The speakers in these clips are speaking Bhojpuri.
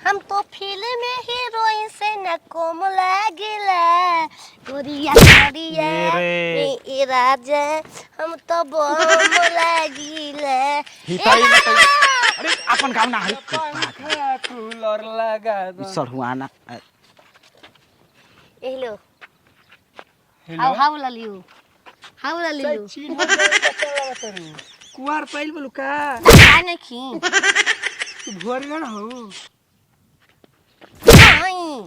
हम तो फिल्म में हीरोइन से न कम लागिला गोरिया गोरिया ए राजा हम तो बम लागिला हिताई में तो अरे अपन काम ना है कूलर लगा दो सर हुआ ना हेलो हाउ ललियो कुआर पहिल बोलू का काय नहीं खी भोरगन हो नहीं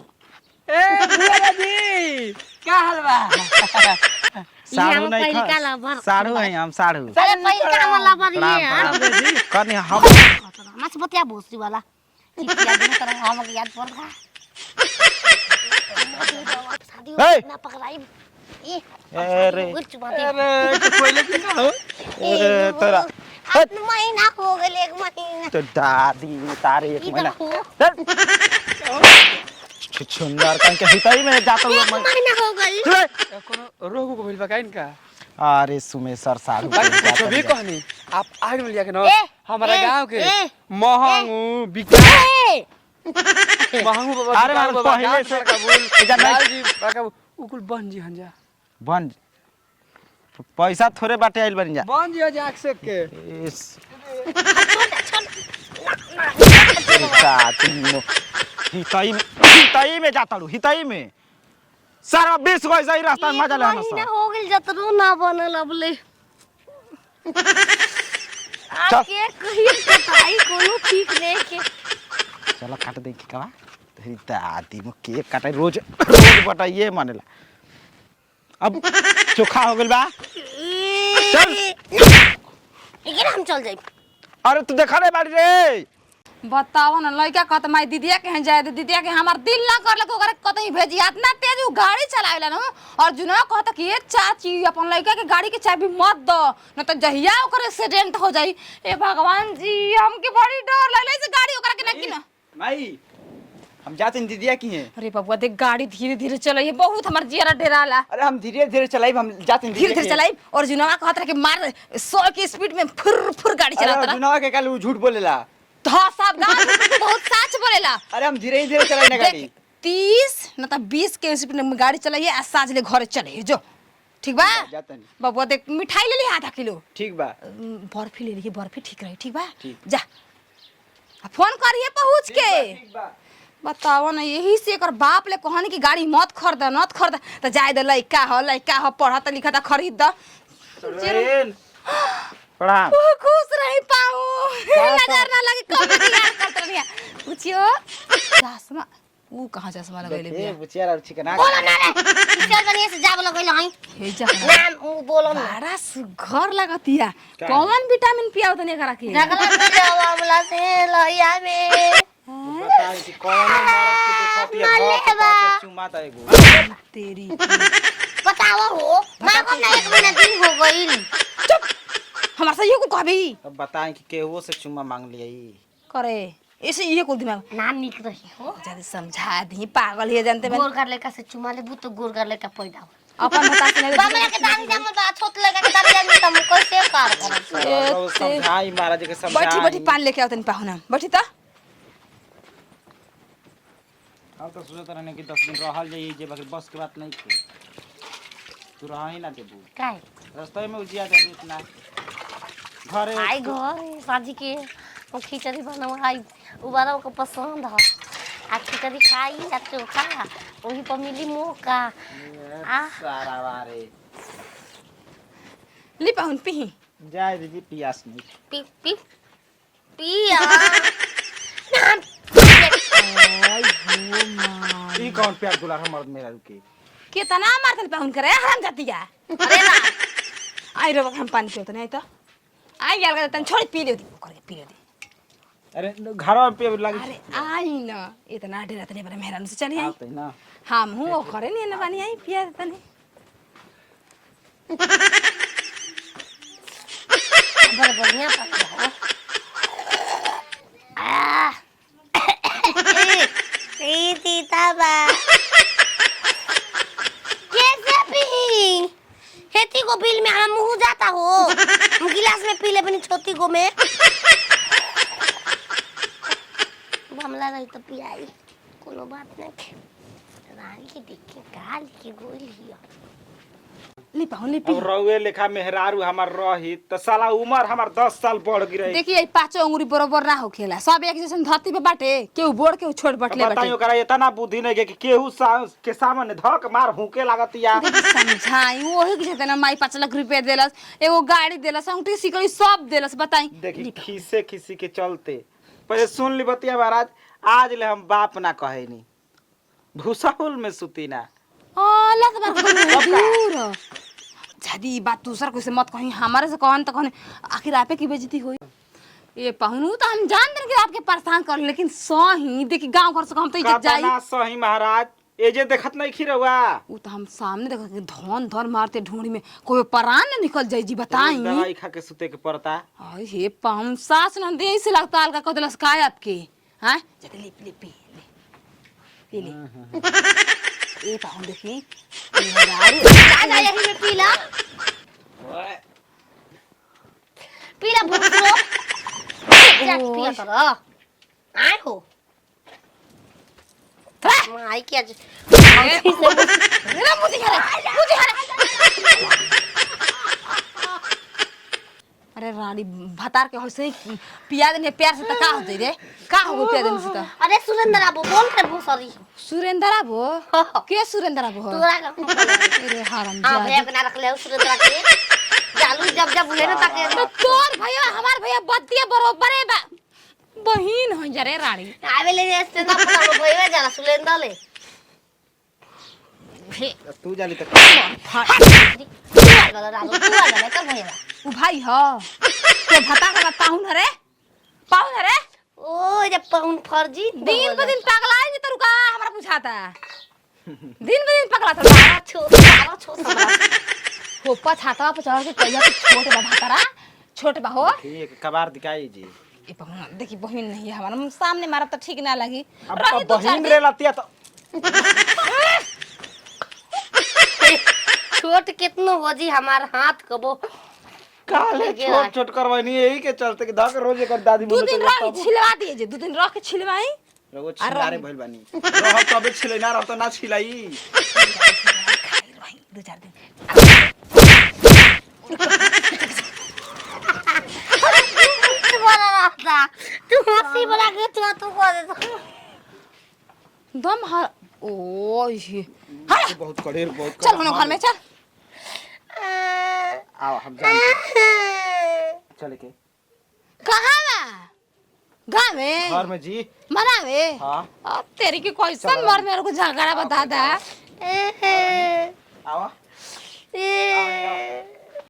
ए बुआ जी का हाल बा साढ़ू नहीं खा साढ़ू है हम साढ़ू अरे पहिल का वाला बरिए करनी हम मत बतिया भोसरी वाला चिटिया दिन कर हम के याद पड़ गा शादी ना पकड़ाई अरे अरे तो कोइले के ना हो अरे तेरा महीना हो गए एक महीना तो दादी तारे एक महीना सुंदर कान के हिताई में जाता हुआ एक महीना हो गई कोनो रोग को भइल बा काइन का अरे सुमेशर साढ़ू कुछ भी कहनी आप आगे मिल जाके ना हमारा गांव के ए, महंगू बिका महंगू बाबा अरे बिकाऊ हम बाबा पहले से कबूल इधर नहीं- जी बाका उकुल बन जी हंजा बन पैसा थोड़े बाटे आइल बन जा बन जी जाक से के इस हिताई में जाता हूँ हिताई में सारा 20 गो ऐसा ही रास्ता में मजा लेना महीना सर हो गई जतरो ना बनल अबले आके कहिए कटाई कोनो ठीक नहीं के चलो काट दे की कवा तेरी दादी में केक काटे रोज रोज बटाइए मानेला अब चोखा हो गेल बा चल लेकिन हम चल जाई अरे तू देखा नहीं बाड़ी रे बताओ ना लड़का कहत माई दीदिया के हैं जाए दीदिया के हमार दिल ना करलक ओकरा कतई भेजी इतना तेज उ गाड़ी चलावेला ना और जुना कहता कि ये चाची अपन लड़का के गाड़ी के चाबी मत दो न तो जहिया ओकर एक्सीडेंट हो जाई ए भगवान जी हमके बड़ी डर लगले से गाड़ी ओकरा के ना कि ना माई हम जाते हैं दीदिया की हैं अरे बबुआ देख गाड़ी धीरे धीरे चलाइए बहुत हमार जियरा डेराला अरे हम धीरे धीरे चलाई हम जाते हैं धीरे धीरे चलाई और जुना कहत रहा कि मार 100 की स्पीड में फुर फुर गाड़ी चलाता रहा जुनावा के कल झूठ बोलेला हाँ सावधान बहुत सच बोलेला अरे हम धीरे धीरे चलाई ना गाड़ी 30 न तो 20 के स्पीड में गाड़ी चलाइए आ साँझ ले घर चले जो ठीक बा जाते हैं बबुआ देख मिठाई ले ली आधा किलो ठीक बा बर्फी ले ली बर्फी ठीक रही ठीक बा ठीक। जा आ फोन करिए पहुँच के ठीक बा बताओ ना यही से एकर बाप ले कहनी कि गाड़ी मत खरीद तो जाए दे लइका हो पढ़त लिखत खरीद द प्रणाम वो खुश रही पाऊ नजर ना लगे कब याद करत रहिया पूछियो चश्मा वो कहां चश्मा लगैले बिया बुचिया और चिकना बोलो ना रे किसर बनिए से जाब लगइल हई हे जा नाम उ बोलो ना बड़ा सुघर लगतिया कौन विटामिन पियाव तने करा के झगड़ा में जाओ हमला से लइया में बता कि कौन मरद के देखती है बहुत चुमा ता एगो तेरी बताओ हो मां को ना एक महीना दिन हो गइल चुप हमरा से ये को कहबी अब बताएं कि केहू से चुम्मा मांग लिया ई करे ऐसे ये को दिमाग ना निक रही हो जल्दी समझा दी पागल है जानते मैं गोर कर लेका से चुमा ले तो गोर कर लेका पैदा हो अपन बता के बाबा के दादी जम बा छोट लेका के दादी जम तुम कैसे कार कर समझाई महाराज के समझाई बैठी बैठी पान लेके आओ तनी पाहुना बैठी ता अब तो सोचत रहने कि 10 दिन रहल जाई जे बाकी बस के बात नहीं थी तू रहा ही ना देबू काहे रास्ते में उजिया दे इतना घरे आई घर साजी के वो खिचड़ी बनवाई उबारा को पसंद है आ खिचड़ी खाई आ चोखा वही पर मिली मौका आ सारा बारे ली पाहुन पी जाए दीदी पियास नहीं पी पी पिया नाम ई कौन प्यार दुलार मर्द मेरा रुके कितना मारतन पाहुन करे हराम जातिया अरे ना आई रो हम पानी पियो तने आई तो आई यार का तन छोड़ पी ले दी करे पी ले दी अरे घर में पे लगी अरे आई ना इतना डेरा तने बड़ा मेहरान से चली आई आते ना हम हूं करे नहीं ना पानी आई पिया तने बड़ा बढ़िया पानी हो आ ई सीता बा कैसे पी खेती को बिल में हम मुंह जाता हो हम गिलास में पी ले बनी छोटी को में हमला रही तो पियाई कोनो बात नहीं। रानी के देख के गाल के गोल हिया ली पाहुन ली पी अब रउए लेखा मेहरारू हमार रही त साला उम्र हमार 10 साल बढ़ गई। देखिए पांचों अंगुरी बराबर ना होखेला, सब एक जैसे धरती पे बाटे, केहू बोड़ केहू छोड़ बटले बाटे। बताइयो करा इतना बुद्धि नहीं के केहू के सामने धक मार हुके लागत या। समझाई वही के जते ना माई 5 लाख रुपया देलस, एगो गाड़ी देलस, अंगूठी सिकड़ी सब देलस। बताई देखी खीसे खीसी के चलते पहले सुन ली बतिया महाराज, आज ले हम बाप ना कहेनी, भूसाहुल में सुती ना। लत बार दूर जदी बात दूसरा कोई से मत कहीं, हमारे से कहन तो कहने आखिर आपे की बेइज्जती होई। ये पहुनू तो हम जानते कि आपके परेशान कर, लेकिन सही देखी गांव घर से हम तो इज्जत जाई ना सही महाराज। ए जे देखत नहीं खिरवा उ तो हम सामने देख के धन धन मारते ढूंढी में कोई प्राण न निकल जाई जी। बताई दवाई खा के सुते के पड़ता। आई हे पाहुन सास न दे से लगता अलगा कह देलस काय आपके हां जते ले पी ले ए पाहुन देखी आ यही में पीला पीला भूसरो जाट पिया कर आए हो माई के आज मेरा मुझे अरे रानी भतार के होसे पिया देने प्यार से त का होते रे, का हो पिया देने से त। अरे सुरेंद्र आबो बोल के भूसरी सुरेंद्र आबो के सुरेंद्र आबो तोरा का अरे हराम हां जा भैया के ना रख ले सुरेंद्र के जालू जब जब हुए ना ताके तो तोर भैया हमार भैया बत्तिया बरोबर है बहिन हो जा रे रानी। आवे ले स्टैंड अप कर भैया जाला सुरेंद्र ले तू जाली तक तू आ गला कर भैया उ भाई हो ते भता का पाहुन रे ओ जब पाउन फर्जी दिन ब दिन पगलाए जे तरू का हमरा बुझाता दिन ब दिन पगला था छोटा होपा छाता पे चढ़ के कहिया छोटे बा भतारा छोटे बा हो एक कबार दिखाई जी। ए पाहुन देखी बहिन नहीं है हमारा सामने मारा तो ठीक ना लगी। अब बहिन रे लतिया तो छोट कितनो हो जी हमार हाथ कबो काले छोट छोट करवानी यही के चलते कि धक रोज कर दादी दो दिन रह के छिलवा दिए जे 2 दिन रह के छिलवाई रगो छिलारे भइल बानी रह तबे छिलै ना रह त ना छिलाई 2-4 दिन तू हंसी बना के तू कर दे दम हर ओ ये बहुत कड़ेर बहुत चल हम घर में चल आओ हम जानते चले के कहां बा गांव में घर में जी मनावे हां अब तेरी की क्वेश्चन मार मेरे को झगड़ा बता दा आओ